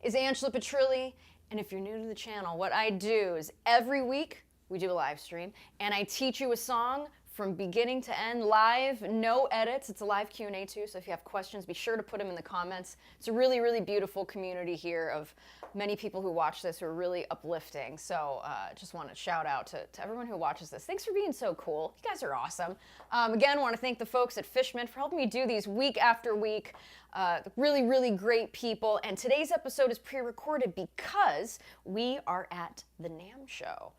Is Angela Petrilli, and if you're new to the channel, what I do is every week we do a live stream, and I teach you a song from beginning to end, live, no edits. It's a live Q&A too, so if you have questions, be sure to put them in the comments. It's a really, really beautiful community here of many people who watch this who are really uplifting. So just want to shout out to everyone who watches this. Thanks for being so cool. You guys are awesome. Again, want to thank the folks at Fishman for helping me do these week after week. Really, really great people. And today's episode is pre-recorded because we are at the NAMM show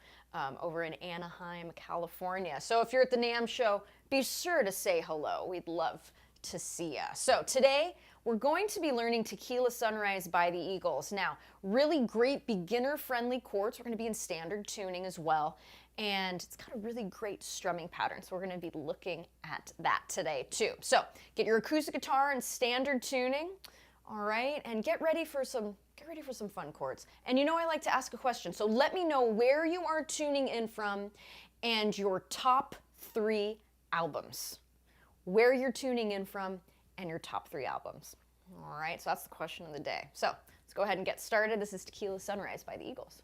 over in Anaheim, California. So if you're at the NAMM show, be sure to say hello. We'd love to see you. So today we're going to be learning Tequila Sunrise by the Eagles. Now, really great beginner-friendly chords. We're going to be in standard tuning as well. And it's got a really great strumming pattern, so we're going to be looking at that today too. So get your acoustic guitar in standard tuning, all right, and get ready for some fun chords. And you know I like to ask a question, so let me know where you are tuning in from and your top 3 albums. Where you're tuning in from and your top 3 albums. All right, so that's the question of the day. So let's go ahead and get started. This is Tequila Sunrise by the Eagles.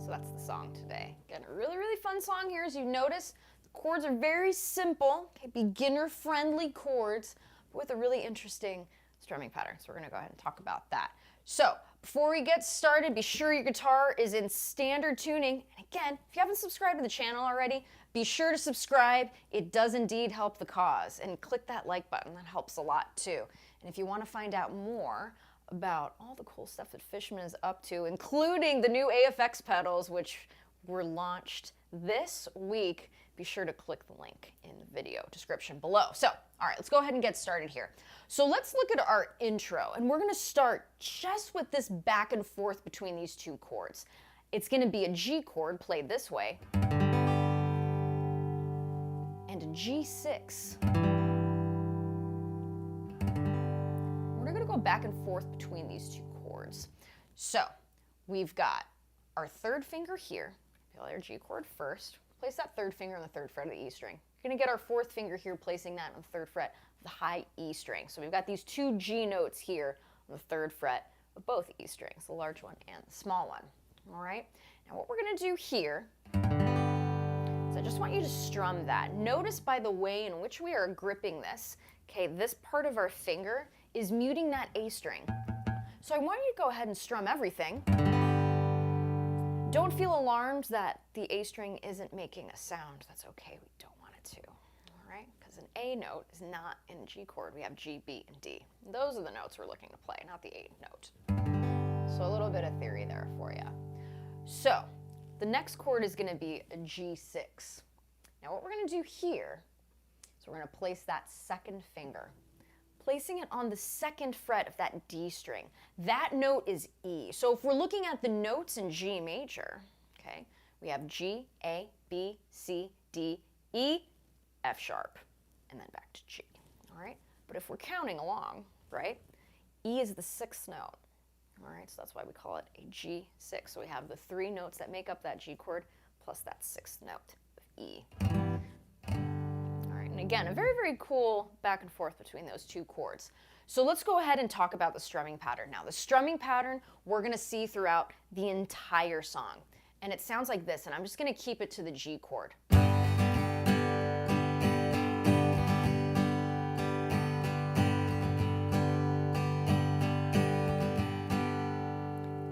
That's the song today. Again, a really, really fun song here. As you notice, the chords are very simple, okay, beginner-friendly chords, but with a really interesting strumming pattern. So we're going to go ahead and talk about that. So before we get started, be sure your guitar is in standard tuning. And again, if you haven't subscribed to the channel already, be sure to subscribe. It does indeed help the cause. And click that like button. That helps a lot too. And if you want to find out more about all the cool stuff that Fishman is up to, including the new AFX pedals, which were launched this week, be sure to click the link in the video description below. So, all right, let's go ahead and get started here. So let's look at our intro, and we're going to start just with this back and forth between these 2 chords. It's going to be a G chord played this way, and a G6. Go back and forth between these 2 chords. So we've got our 3rd finger here. Play our G chord first. Place that 3rd finger on the 3rd fret of the E string. You're going to get our 4th finger here, placing that on the 3rd fret of the high E string. So we've got these 2 G notes here on the 3rd fret of both E strings, the large one and the small one. All right. Now what we're going to do here is I just want you to strum that. Notice by the way in which we are gripping this, okay, this part of our finger is muting that A string. So I want you to go ahead and strum everything. Don't feel alarmed that the A string isn't making a sound. That's okay, we don't want it to, all right? Because an A note is not in a G chord. We have G, B, and D. Those are the notes we're looking to play, not the A note. So a little bit of theory there for you. So the next chord is going to be a G6. Now what we're going to do here is we're going to place that second finger, placing it on the second fret of that D string. That note is E. So if we're looking at the notes in G major, okay, we have G, A, B, C, D, E, F sharp, and then back to G, all right? But if we're counting along, right, E is the sixth note, all right? So that's why we call it a G6. So we have the three notes that make up that G chord plus that sixth note of E. All right, and again, a very, very cool back and forth between those two chords. So let's go ahead and talk about the strumming pattern. Now, the strumming pattern we're gonna see throughout the entire song. And it sounds like this, and I'm just gonna keep it to the G chord.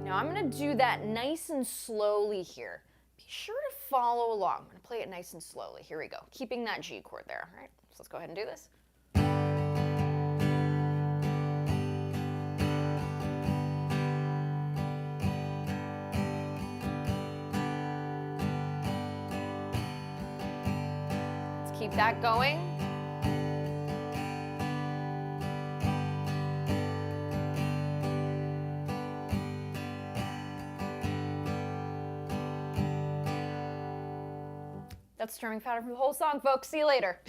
Now I'm gonna do that nice and slowly here. Be sure to follow along. I'm gonna play it nice and slowly. Here we go, keeping that G chord there, all right? So let's go ahead and do this. Keep that going. That's the strumming pattern for the whole song, folks. See you later.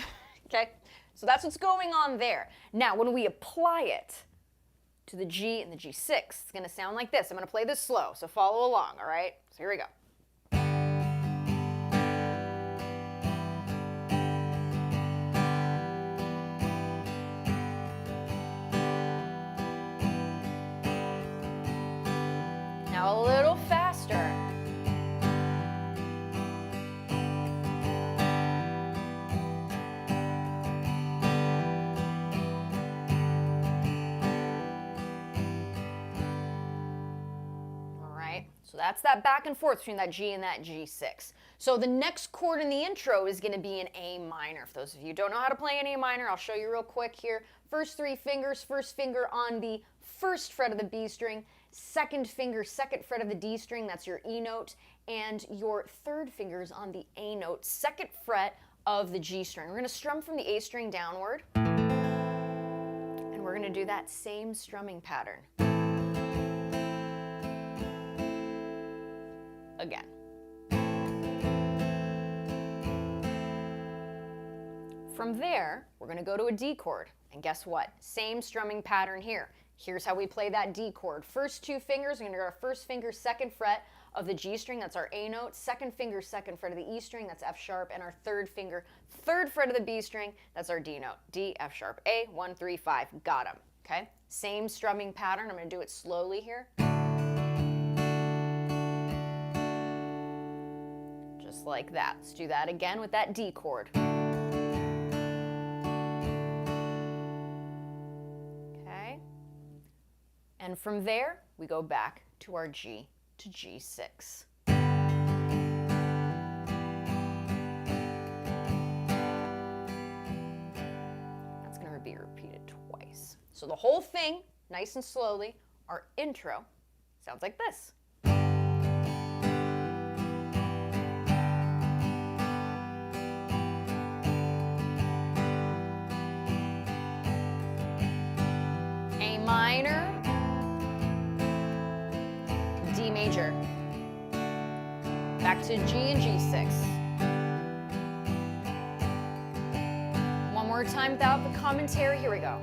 Okay? So that's what's going on there. Now, when we apply it to the G and the G6, it's going to sound like this. I'm going to play this slow, so follow along, all right? So here we go. Now a little faster. All right, so that's that back and forth between that G and that G6. So the next chord in the intro is going to be an A minor. For those of you who don't know how to play an A minor, I'll show you real quick here. First three fingers, first finger on the first fret of the B string, second finger, second fret of the D string, that's your E note, and your third finger is on the A note, second fret of the G string. We're going to strum from the A string downward, and we're going to do that same strumming pattern again. From there, we're going to go to a D chord, and guess what? Same strumming pattern here. Here's how we play that D chord. First two fingers, we're going to go our first finger, second fret of the G string, that's our A note, second finger, second fret of the E string, that's F sharp, and our third finger, third fret of the B string, that's our D note. D, F sharp, A, 1, 3, 5, got 'em, okay? Same strumming pattern, I'm going to do it slowly here. Just like that. Let's do that again with that D chord. And from there, we go back to our G to G6. That's going to be repeated twice. So the whole thing, nice and slowly, our intro sounds like this. A minor, D major, back to G and G6. One more time without the commentary, here we go.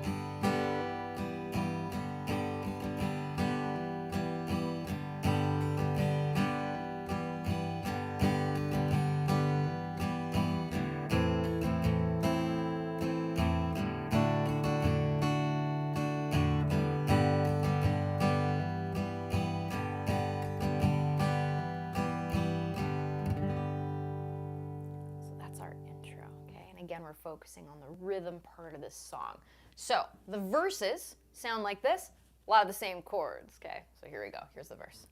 Again, we're focusing on the rhythm part of this song. So the verses sound like this, a lot of the same chords, okay? So here we go, here's the verse.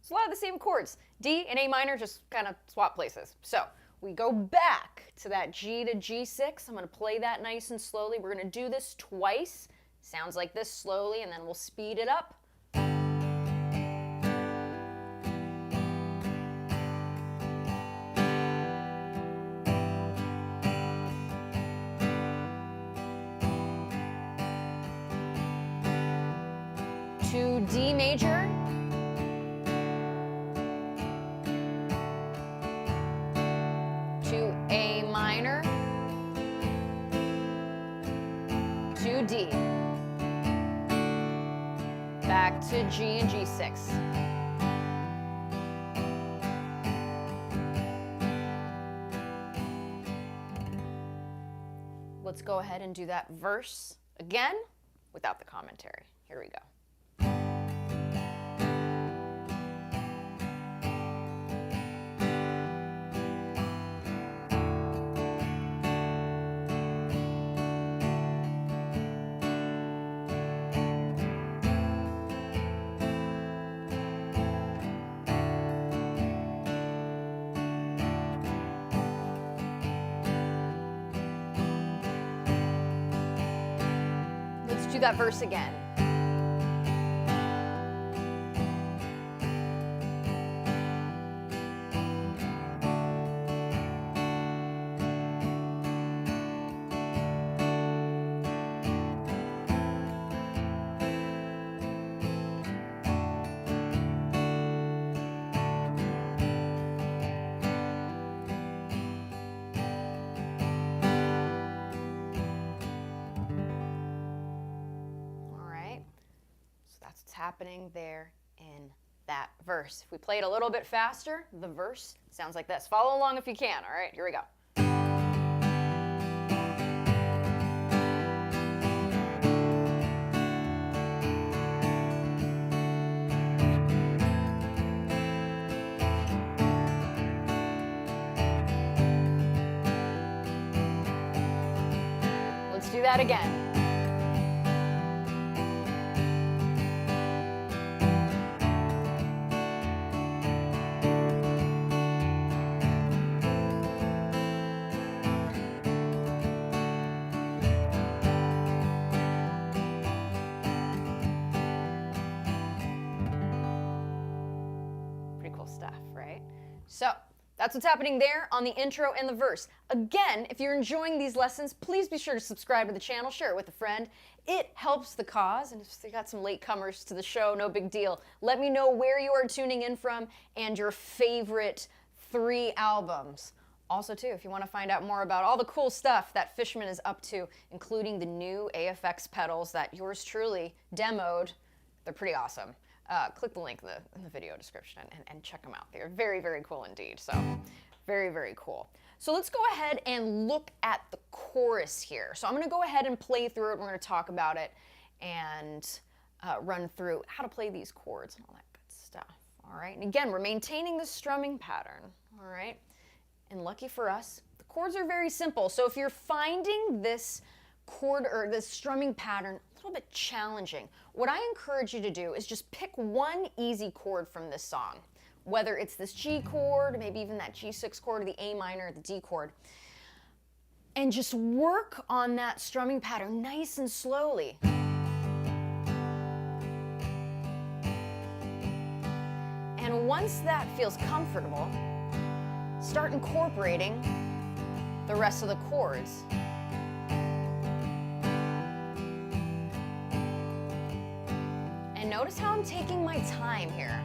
It's a lot of the same chords. D and A minor, just kind of swap places. So we go back to that G to G6. I'm going to play that nice and slowly. We're going to do this twice. Sounds like this slowly, and then we'll speed it up. To D major. To A minor. To D. Back to G and G6. Let's go ahead and do that verse again without the commentary. Here we go. Do that verse again. Happening there in that verse. If we play it a little bit faster, the verse sounds like this. Follow along if you can. All right, here we go. Let's do that again. Stuff, right? So that's what's happening there on the intro and the verse. Again, if you're enjoying these lessons, please be sure to subscribe to the channel, share it with a friend. It helps the cause, and if you got some latecomers to the show, no big deal. Let me know where you are tuning in from and your favorite 3 albums. Also, too, if you want to find out more about all the cool stuff that Fishman is up to, including the new AFX pedals that yours truly demoed, they're pretty awesome. Click the link in the video description and check them out. They're very, very cool indeed. So very, very cool. So let's go ahead and look at the chorus here. So I'm going to go ahead and play through it. We're going to talk about it and run through how to play these chords and all that good stuff. All right. And again, we're maintaining the strumming pattern. All right. And lucky for us, the chords are very simple. So if you're finding this chord or this strumming pattern a little bit challenging, what I encourage you to do is just pick one easy chord from this song, whether it's this G chord, maybe even that G6 chord, or the A minor, or the D chord, and just work on that strumming pattern nice and slowly. And once that feels comfortable, start incorporating the rest of the chords. And notice how I'm taking my time here.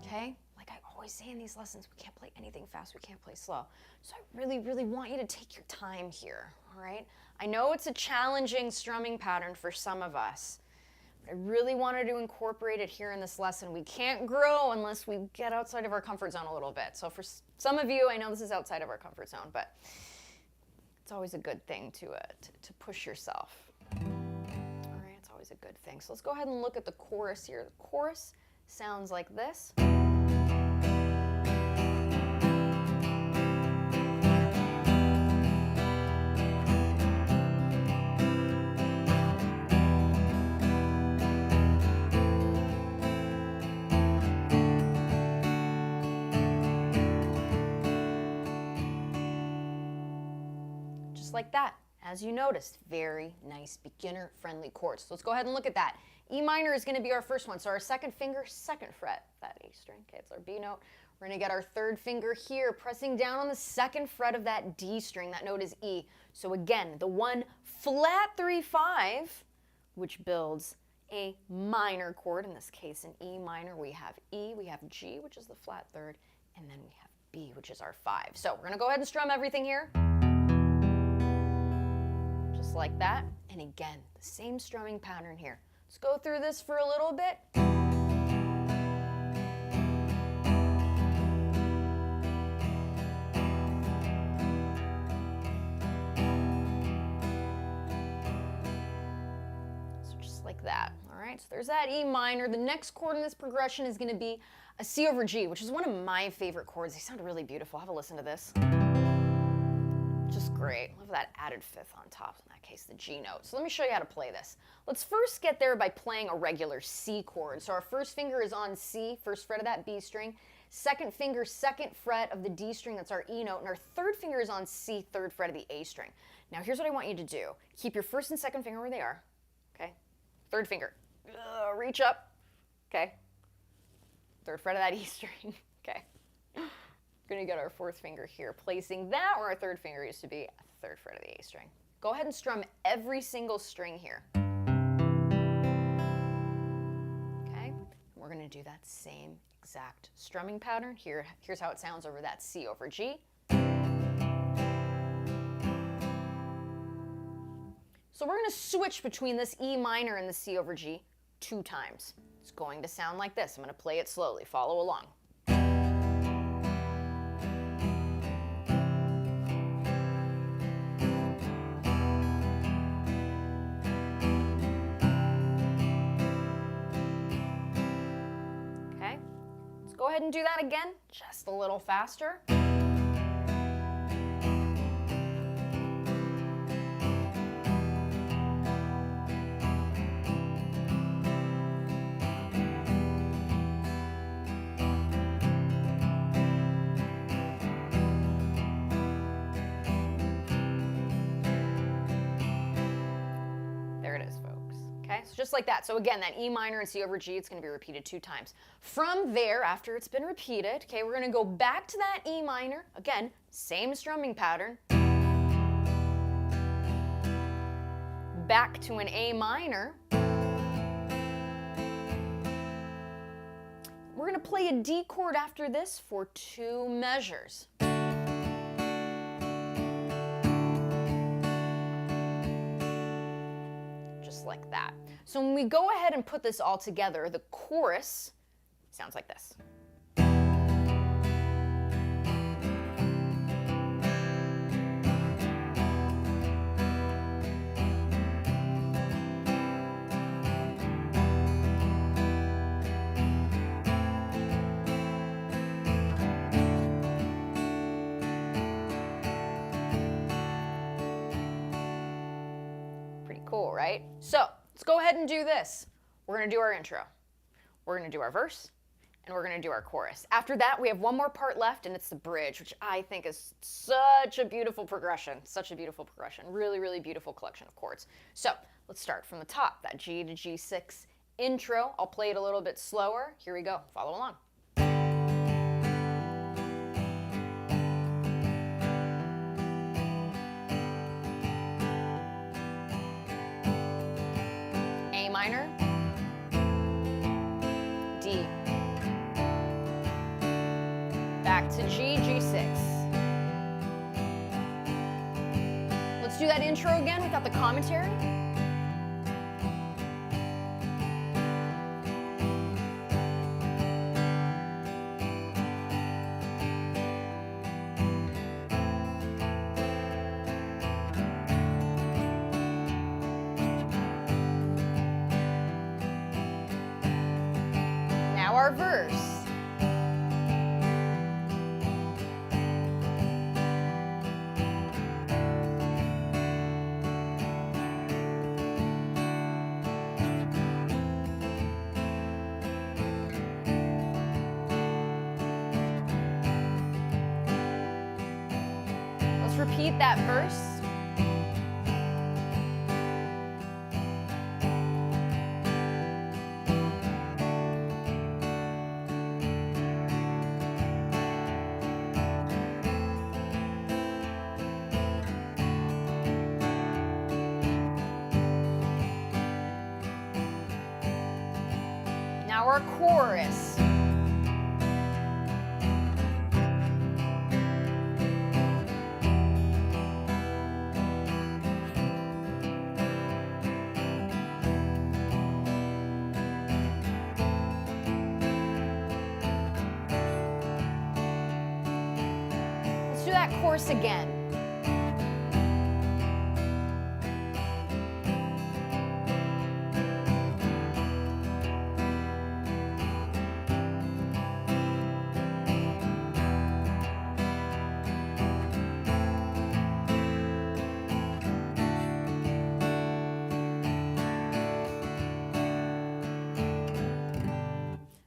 Okay? Like I always say in these lessons, we can't play anything fast, we can't play slow. So I really, really want you to take your time here, all right? I know it's a challenging strumming pattern for some of us, but I really wanted to incorporate it here in this lesson. We can't grow unless we get outside of our comfort zone a little bit. So for some of you, I know this is outside of our comfort zone, but it's always a good thing to push yourself. It's always a good thing. So let's go ahead and look at the chorus here. The chorus sounds like this. like that. As you noticed, very nice beginner-friendly chords. So let's go ahead and look at that. E minor is going to be our first one. So our second finger, second fret, that A string. Okay, it's our B note. We're going to get our third finger here, pressing down on the second fret of that D string. That note is E. So again, the 1 flat 3 5, which builds a minor chord. In this case, in E minor, we have E, we have G, which is the flat third, and then we have B, which is our 5. So we're going to go ahead and strum everything here. Just like that. And again, the same strumming pattern here. Let's go through this for a little bit. So just like that. All right, so there's that E minor. The next chord in this progression is going to be a C over G, which is one of my favorite chords. They sound really beautiful. Have a listen to this. Just great. Love that added fifth on top, in that case, the G note. So let me show you how to play this. Let's first get there by playing a regular C chord. So our first finger is on C, first fret of that B string. Second finger, second fret of the D string, that's our E note. And our third finger is on C, third fret of the A string. Now here's what I want you to do. Keep your first and second finger where they are. Okay? Third finger. Reach up. Okay? Third fret of that E string. Okay? We're going to get our fourth finger here, placing that where our third finger used to be, at the third fret of the A string. Go ahead and strum every single string here. Okay? We're going to do that same exact strumming pattern. Here's how it sounds over that C over G. So we're going to switch between this E minor and the C over G 2 times. It's going to sound like this. I'm going to play it slowly. Follow along. Go ahead and do that again, just a little faster. Just like that. So again, that E minor and C over G, it's going to be repeated 2 times. From there, after it's been repeated, okay, we're going to go back to that E minor. Again, same strumming pattern. Back to an A minor. We're going to play a D chord after this for 2 measures. Just like that. So when we go ahead and put this all together, the chorus sounds like this. Pretty cool, right? So let's go ahead and do this. We're going to do our intro. We're going to do our verse, and we're going to do our chorus. After that, we have one more part left, and it's the bridge, which I think is such a beautiful progression. Such a beautiful progression. Really, really beautiful collection of chords. So let's start from the top, that G to G6 intro. I'll play it a little bit slower. Here we go. Follow along. Minor, D, back to G, G6. Let's do that intro again without the commentary. Our verse. Let's repeat that verse. our chorus. Let's do that chorus again.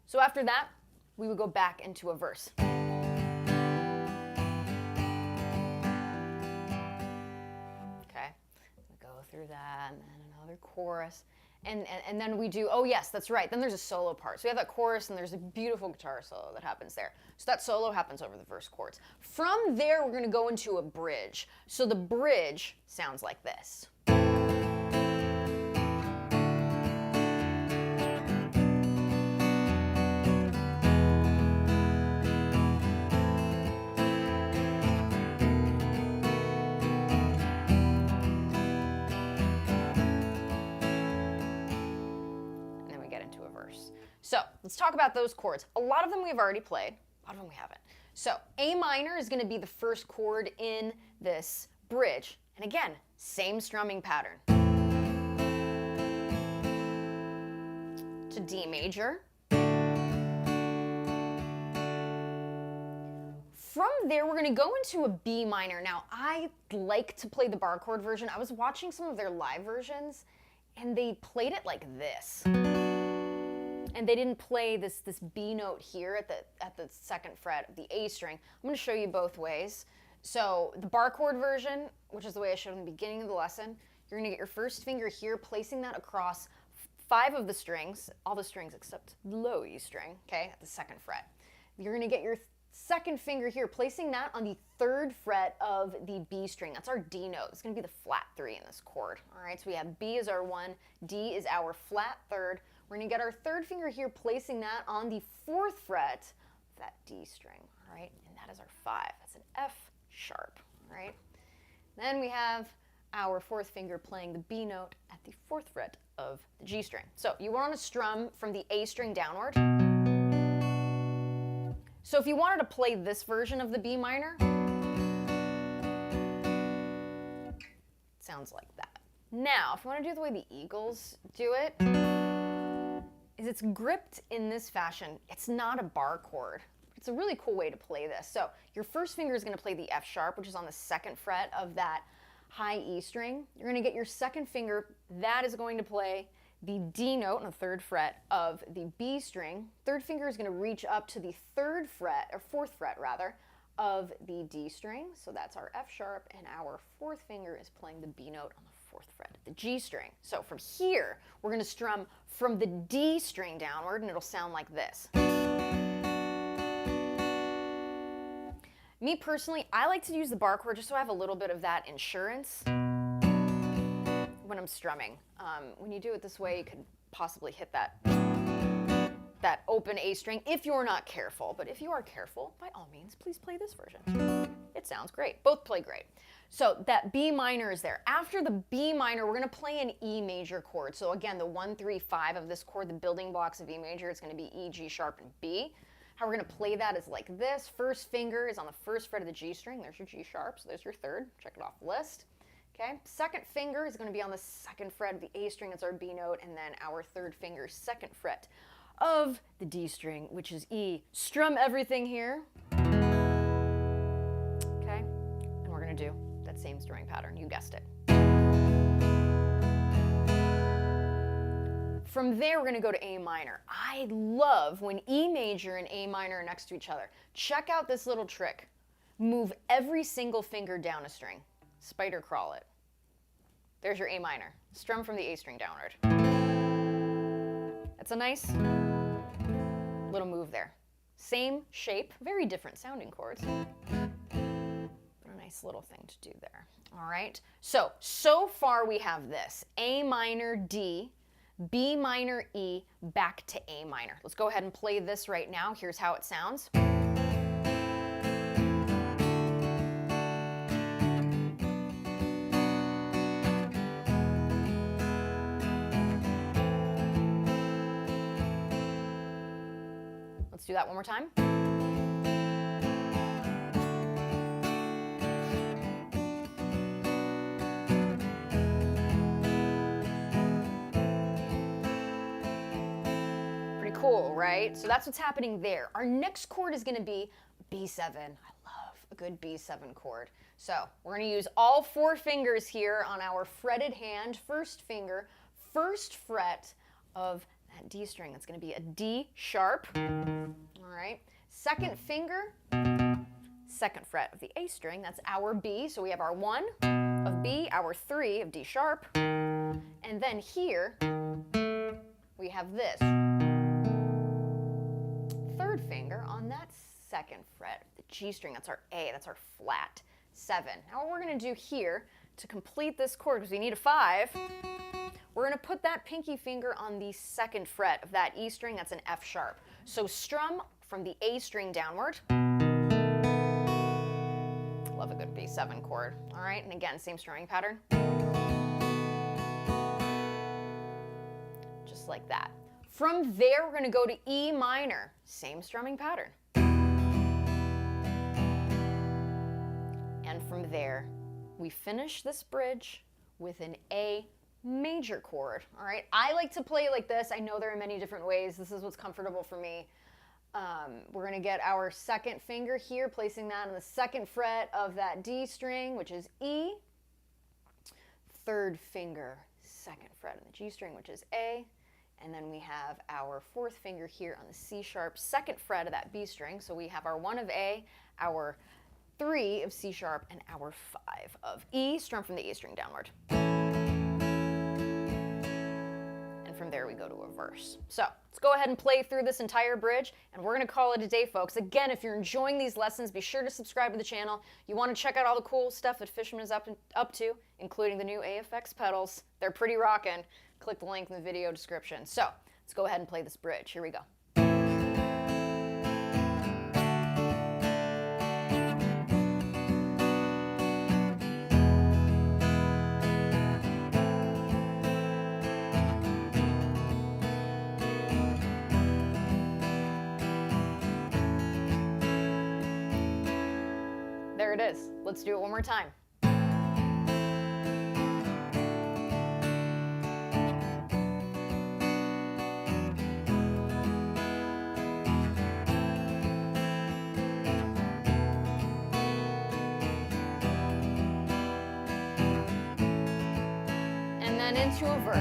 So after that, we would go back into a verse. Okay, we go through that, and then another chorus, and then we do, oh yes, that's right, then there's a solo part. So we have that chorus, and there's a beautiful guitar solo that happens there. So that solo happens over the verse chords. From there, we're gonna go into a bridge. So the bridge sounds like this. So let's talk about those chords. A lot of them we've already played, a lot of them we haven't. So A minor is going to be the first chord in this bridge. And again, same strumming pattern. To D major. From there, we're going to go into a B minor. Now, I like to play the bar chord version. I was watching some of their live versions, and they played it like this. And they didn't play this B note here at the second fret of the A string. I'm going to show you both ways. So the bar chord version, which is the way I showed in the beginning of the lesson, you're going to get your first finger here, placing that across 5 of the strings, all the strings except the low E string, okay, at the second fret. You're going to get your second finger here, placing that on the 3rd fret of the B string. That's our D note. It's going to be the flat 3 in this chord. All right, so we have B is our 1, D is our flat 3rd. We're going to get our 3rd finger here, placing that on the 4th fret of that D string, all right? And that is our 5. That's an F sharp, all right? Then we have our 4th finger playing the B note at the 4th fret of the G string. So you want to strum from the A string downward. So if you wanted to play this version of the B minor, it sounds like that. Now, if you want to do it the way the Eagles do it, is it's gripped in this fashion. It's not a bar chord. It's a really cool way to play this. So your first finger is going to play the F sharp, which is on the 2nd fret of that high E string. You're going to get your second finger. That is going to play the D note on the 3rd fret of the B string. 3rd finger is going to reach up to the 3rd fret, or 4th fret rather, of the D string. So that's our F sharp, and our 4th finger is playing the B note on the 4th fret of the G string. So from here, we're going to strum from the D string downward, and it'll sound like this. Me personally, I like to use the bar chord just so I have a little bit of that insurance when I'm strumming. When you do it this way, you could possibly hit that open A string if you're not careful. But if you are careful, by all means, please play this version. It sounds great. Both play great. So that B minor is there. After the B minor, we're going to play an E major chord. So again, the 1, 3, 5 of this chord, the building blocks of E major, it's going to be E, G sharp, and B. How we're going to play that is like this. First finger is on the 1st fret of the G string. There's your G sharp, so there's your 3rd. Check it off the list. Okay. Second finger is going to be on the 2nd fret of the A string. It's our B note. And then our 3rd finger, 2nd fret of the D string, which is E. Strum everything here. Okay. And we're going to do that same strumming pattern. You guessed it. From there, we're going to go to A minor. I love when E major and A minor are next to each other. Check out this little trick. Move every single finger down a string. Spider crawl it. There's your A minor. Strum from the A string downward. That's a nice little move there. Same shape, very different sounding chords, but a nice little thing to do there. All right, so far we have this. A minor, D, B minor, E, back to A minor. Let's go ahead and play this right now. Here's how it sounds. Let's do that one more time. Cool, right? So that's what's happening there. Our next chord is going to be B7. I love a good B7 chord. So we're going to use all 4 fingers here on our fretted hand. First finger, first fret of that D string. That's going to be a D sharp. All right. Second finger, second fret of the A string. That's our B. So we have our 1 of B, our 3 of D sharp. And then here we have this. Third finger on that second fret, the G string, that's our A, that's our flat 7. Now what we're going to do here to complete this chord, because we need a 5, we're going to put that pinky finger on the second fret of that E string, that's an F sharp. So strum from the A string downward. Love a good B7 chord. All right, and again, same strumming pattern. Just like that. From there, we're going to go to E minor, same strumming pattern. And from there, we finish this bridge with an A major chord. All right, I like to play like this. I know there are many different ways. This is what's comfortable for me. We're going to get our second finger here, placing that on the second fret of that D string, which is E. Third finger, second fret on the G string, which is A. And then we have our fourth finger here on the C sharp, second fret of that B string. So we have our 1 of A, our 3 of C sharp, and our 5 of E, strum from the E string downward. And from there we go to a verse. So let's go ahead and play through this entire bridge, and we're going to call it a day, folks. Again, if you're enjoying these lessons, be sure to subscribe to the channel. You want to check out all the cool stuff that Fishman is up to, including the new AFX pedals. They're pretty rockin'. Click the link in the video description. So let's go ahead and play this bridge. Here we go. There it is. Let's do it one more time. And into a verse.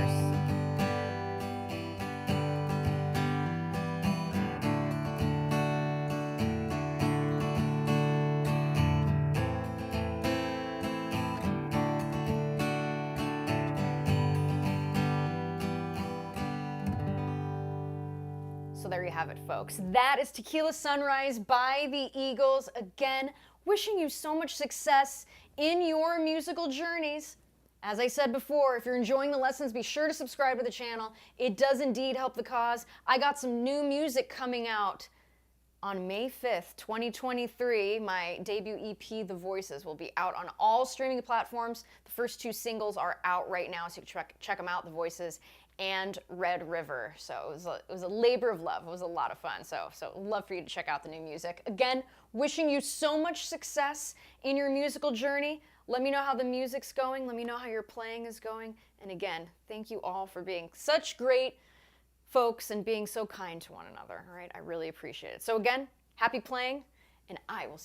So there you have it, folks. That is Tequila Sunrise by the Eagles. Again, wishing you so much success in your musical journeys. As I said before, if you're enjoying the lessons, be sure to subscribe to the channel. It does indeed help the cause. I got some new music coming out on May 5th, 2023. My debut EP, The Voices, will be out on all streaming platforms. The first 2 singles are out right now, so you can check them out, The Voices and Red River. So it was a labor of love. It was a lot of fun. So love for you to check out the new music. Again, wishing you so much success in your musical journey. Let me know how the music's going. Let me know how your playing is going. And again, thank you all for being such great folks and being so kind to one another. All right, I really appreciate it. So again, happy playing, and I will see you.